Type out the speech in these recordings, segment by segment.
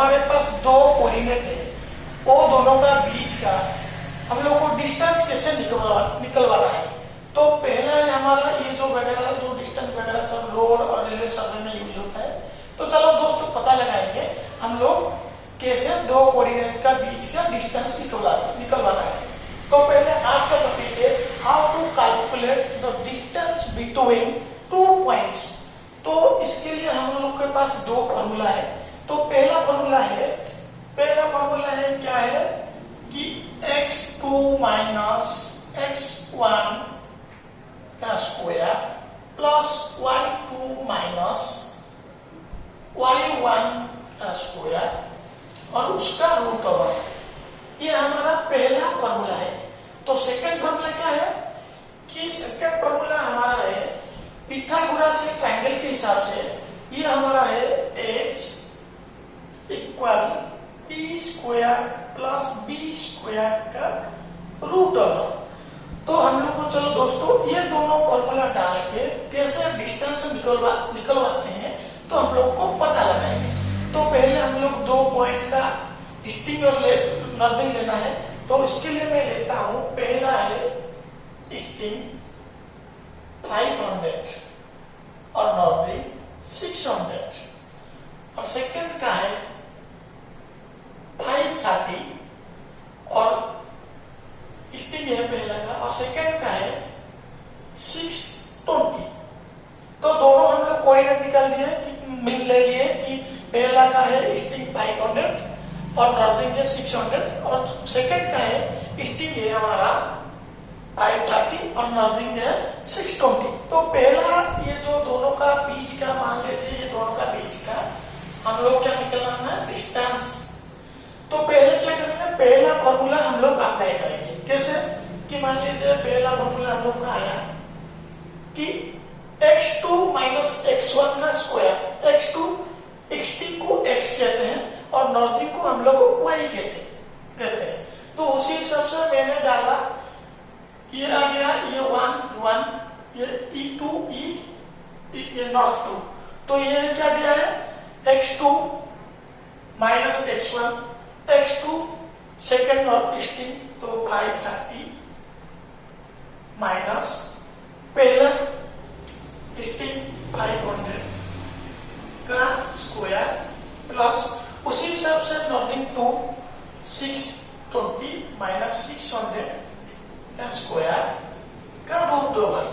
हमारे पास दो कोऑर्डिनेट है, वो दोनों का बीच का हम लोग को डिस्टेंस कैसे निकलवाना है। तो पहला है हमारा ये जो वगैरह जो डिस्टेंस वगैरह सब लोड और रेलवे सर्वे में यूज होता है। तो चलो दोस्तों पता लगाएंगे हम लोग कैसे दो कोऑर्डिनेट का बीच का डिस्टेंस निकलवाना है। तो पहले आज का टॉपिक है how to calculate the distance between two points. तो इसके लिए हम लोग के पास दो फॉर्मूला है। तो पहला फॉर्मूला है क्या है कि x2 माइनस x1 का square plus y2 minus y1 का स्क्वायर और उसका रूट ओवर, ये हमारा पहला फॉर्मूला है। तो सेकंड फॉर्मूला क्या है कि सेकंड फॉर्मूला हमारा है पिथागोरस के ट्रायंगल के हिसाब से, ये हमारा है h equal p square plus b square का रूट ओवर। तो हम लोग को चलो दोस्तों ये दोनों फॉर्मूला डाल के कैसे डिस्टेंस निकलवाते हैं तो हम लोग को पता लगाएंगे। तो पहले हम लोग दो पॉइंट का ईस्टिंग और नॉर्थिंग लेना है। तो इसके लिए मैं लेता हूं, पहला है ईस्टिंग 500 और नॉर्थिंग 600 और सेकंड का है 530 और ईस्टिंग है पहला का और सेकंड का है 620। तो दोनों हम लोग कोऑर्डिनेट निकाल दिए कि मिल ले लिए कि पहला का है ईस्टिंग 500 और नॉर्थिंग है 600 और सेकंड का है ईस्टिंग है हमारा 530 और नॉर्थिंग है 620। तो पहला ये जो दोनों का बीच का मान लीजिए, ये दोनों का बीच का हम लोग क्या निकलना है डिस्टेंस। तो पहले क्या करेंगे, पहला फॉर्मूला हम लोग अप्लाई करेंगे। कैसे कि मान लीजिए पहला फॉर्मूला हम लोग का आया कि x2 माइनस x1 का स्क्वायर, x2 ईस्टिंग को x कहते हैं और नॉर्थिंग को हम लोग y कहते हैं। तो उसी हिसाब से मैंने डाला, ये आ गया ये 1 ये e2 ये नॉर्थ 2। तो ये क्या दिया है x2 minus x2 second north easting तो 530 माइनस पहला ईस्टिंग 500 का स्क्वायर प्लस उसी हिसाब से नॉर्थिंग 2 620 माइनस 600 का स्क्वायर का रूट ओवर।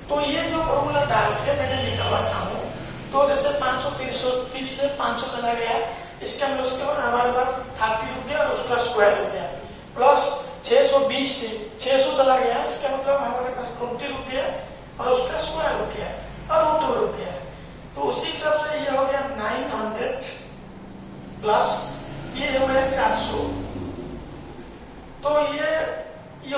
तो ये जो फॉर्मूला डाल के मैंने निकालता हूं, तो जैसे 530 से 500 चला गया, इसका मतलब उसके बाद हमारे पास 30 रुक गया और उसका स्क्वायर हो गया, प्लस 620 से 600 चला गया, इसका मतलब हमारे पास 20 रुक गया और उसका स्क्वायर हो गया और रूट ओवर हो गया। तो उसी हिसाब से ये हो गया 900 प्लस ये हो गया 400। तो ये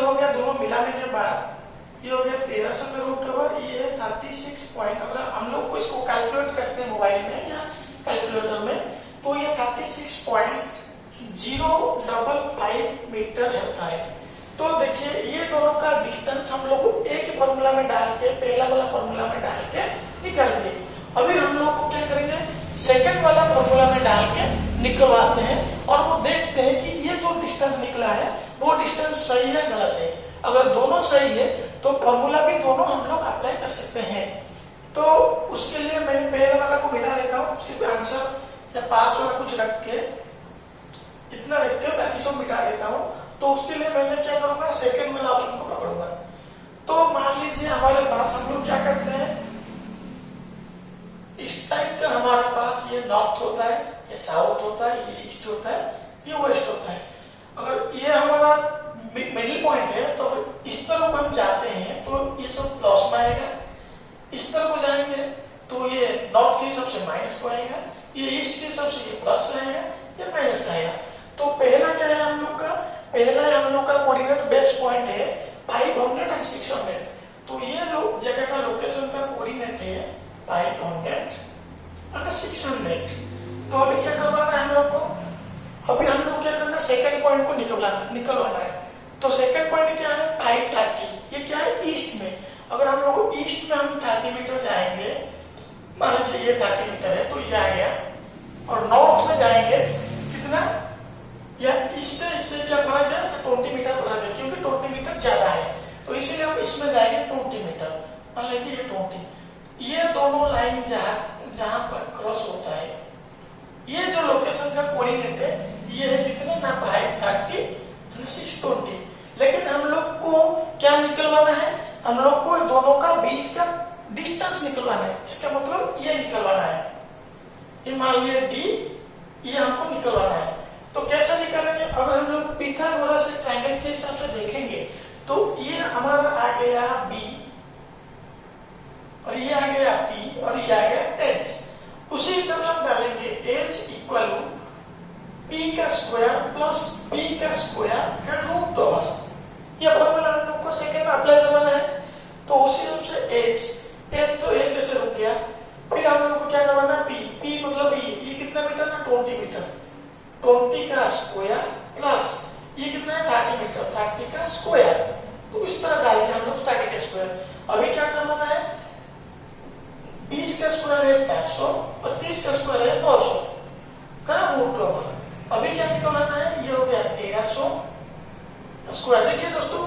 हो गया दोनों मिलाने के बाद ये हो गया 1300 का रूट ओवर, ये है 36 पॉइंट। अगर हम लोग को इसको कैलकुलेट करते हैं मोबाइल में या कैलकुलेटर में, तो ये 36.055 मीटर होता है। तो देखिए ये दोनों का डिस्टेंस हम लोग एक ही फॉर्मूला में डाल के, पहला वाला फॉर्मूला में डाल के निकाल दिए। अभी हम लोग को क्या करेंगे, सेकंड वाला फॉर्मूला में डाल के निकलवाते हैं और वो देखते हैं कि ये जो डिस्टेंस निकला है वो डिस्टेंस सही है गलत है। अगर दोनों सही है तो फॉर्मूला भी दोनों हम लोग अप्लाई कर सकते हैं। तो उसके लिए मैंने पहले वाला को मिटा देता हूँ, सिर्फ आंसर या पास वाला कुछ रख के इतना रख के बाकी सब मिटा देता हूँ। तो उसके लिए मैंने क्या करूंगा, सेकंड वाला ऑप्शन को पकड़ूंगा। तो मान लीजिए हमारे पास हम लोग क्या करते हैं, इस टाइप का हमारे पास ये नॉर्थ होता है, ये साउथ होता है, ये ईस्ट होता है, ये वेस्ट होता है। अगर ये हमारा मिडिल पॉइंट है तो इस तरफ हम जाते हैं तो ये सब प्लस में आएगा, इस तरफ को जाएंगे तो ये नॉर्थ के हिसाब से माइनस को आएगा, ये ईस्ट के हिसाब से ये प्लस आएगा, ये माइनस का आएगा। तो पहला क्या है हम लोग का, पहला हम लोग का कोऑर्डिनेट बेस पॉइंट है 500 और 600। तो ये जगह का लोकेशन का कोऑर्डिनेट है 500 और 600। तो अभी क्या करवाना है हम लोग को, अभी हम लोग क्या करना है, सेकंड पॉइंट को निकलवाना है। तो सेकंड पॉइंट क्या है 530, ये क्या है ईस्ट में। अगर हम लोग ईस्ट में हम 30 मीटर जाएंगे, मान लीजिए ये 30 मीटर है तो ये आ गया, और नॉर्थ में जाएंगे लोकेशन का कोऑर्डिनेट है, ये है कितने ना हाइट 30 और 620। लेकिन हम लोग को क्या निकलवाना है, हम लोग को दोनों का बीच का डिस्टेंस निकलवाना है। इसका मतलब ये निकलवाना है, ये मान लीजिए डी, ये हमको निकलवाना है। तो कैसे निकालेंगे, अगर हम लोग पिथागोरस से ट्रायंगल के हिसाब से देखेंगे तो ये हमारा आ गया बी और ये आ गया पी और ये आ गया एच। उसी हिसाब से हम डालेंगे एच इक्वल टू पी का स्क्वायर प्लस बी का स्क्वायर का रूट ओवर। ये फॉर्मूला हम लोग को सेकंड में अप्लाई करवाना है। तो उसी रूप से एच तो एच ऐसे रुक गया। फिर हम लोग को क्या करवाना है, पी मतलब ये कितना मीटर ना 20 मीटर, 20 का स्क्वायर प्लस ये कितना है 30 मीटर, 30 का स्क्वायर। तो इस तरह डाल दिया हम लोग 30 का स्क्वायर। अभी क्या करवाना है, 20 का स्क्वायर है 400 और 30 का स्क्वायर है 900 का रूट ओवर। अभी क्या निकालना है, ये हो गया 1300 स्क्वायर। देखिए दोस्तों,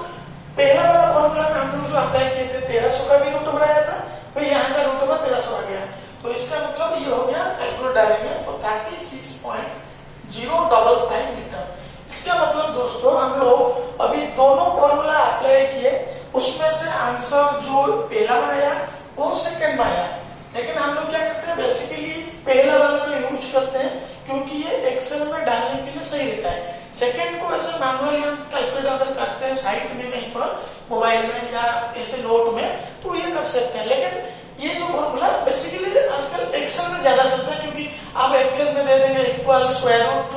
पहला वाला फॉर्मूला में हम लोग जो अप्लाई किए थे 1300 का भी रूट ओवर आया था, तो यहाँ का रूट ओवर 1300 आ गया। तो इसका मतलब ये हो गया, कैलकुलेट डालेंगे तो 36.055 मीटर। इसका मतलब दोस्तों हम लोग अभी दोनों फॉर्मूला अप्लाई किए, उसमें से आंसर जो पहला में आया वो सेकंड में आया। लेकिन हम लोग क्या करते हैं, बेसिकली पहला वाला को यूज करते हैं क्योंकि ये एक्सेल में डालने के लिए सही रहता है। सेकंड को ऐसे मैनुअली हम कैलकुलेट अगर करते हैं साइट में कहीं पर मोबाइल में या ऐसे नोट में, तो ये कर सकते हैं। लेकिन ये जो फॉर्मूला बेसिकली आजकल एक्सेल में ज्यादा चलता है, क्योंकि आप एक्सेल में दे देंगे equal square root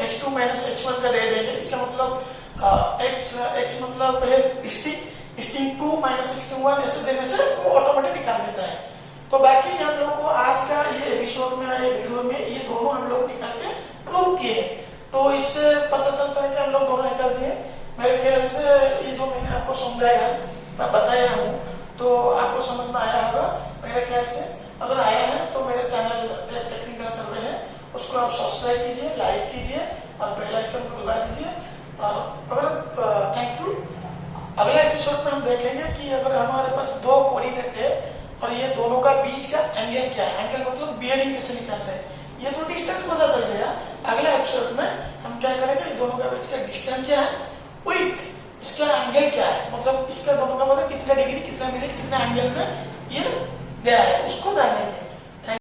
x2 minus x1 का दे देंगे। इसका मतलब x मतलब है स्टिंग 2 माइनस स्टिंग 1 ऐसे देने से वो ऑटोमेटिक निकाल देता है। तो बाकी हम लोग को आज का ये एपिसोड में आए वीडियो में ये दोनों हम लोग निकाल के प्रूव किए। तो इससे पता चलता है कि हम लोग दोनों निकाल दिए। मेरे ख्याल से ये जो मैंने आपको समझाया, मैं बताया हूँ, तो आपको समझ में आया होगा मेरे ख्याल से। अगर आया है तो मेरे चैनल टेक्निकल सर्वे है, उसको आप सब्सक्राइब कीजिए, लाइक कीजिए और बेल आइकन को दबा दीजिए। और अगर थैंक यू। अगला एपिसोड में हम देखेंगे कि अगर हमारे पास दो कोऑर्डिनेट है और ये दोनों का बीच का एंगल क्या है, एंगल मतलब बियरिंग कैसे निकालते हैं, ये तो डिस्टेंस पता चल जाएगा। अगले एपिसोड में हम क्या करेंगे, दोनों का बीच का डिस्टेंस क्या है, विड्थ, इसका एंगल क्या है, मतलब इसका दोनों का मतलब कितना डिग्री, कितना मिनट, कितना एंगल में ये गया है, उसको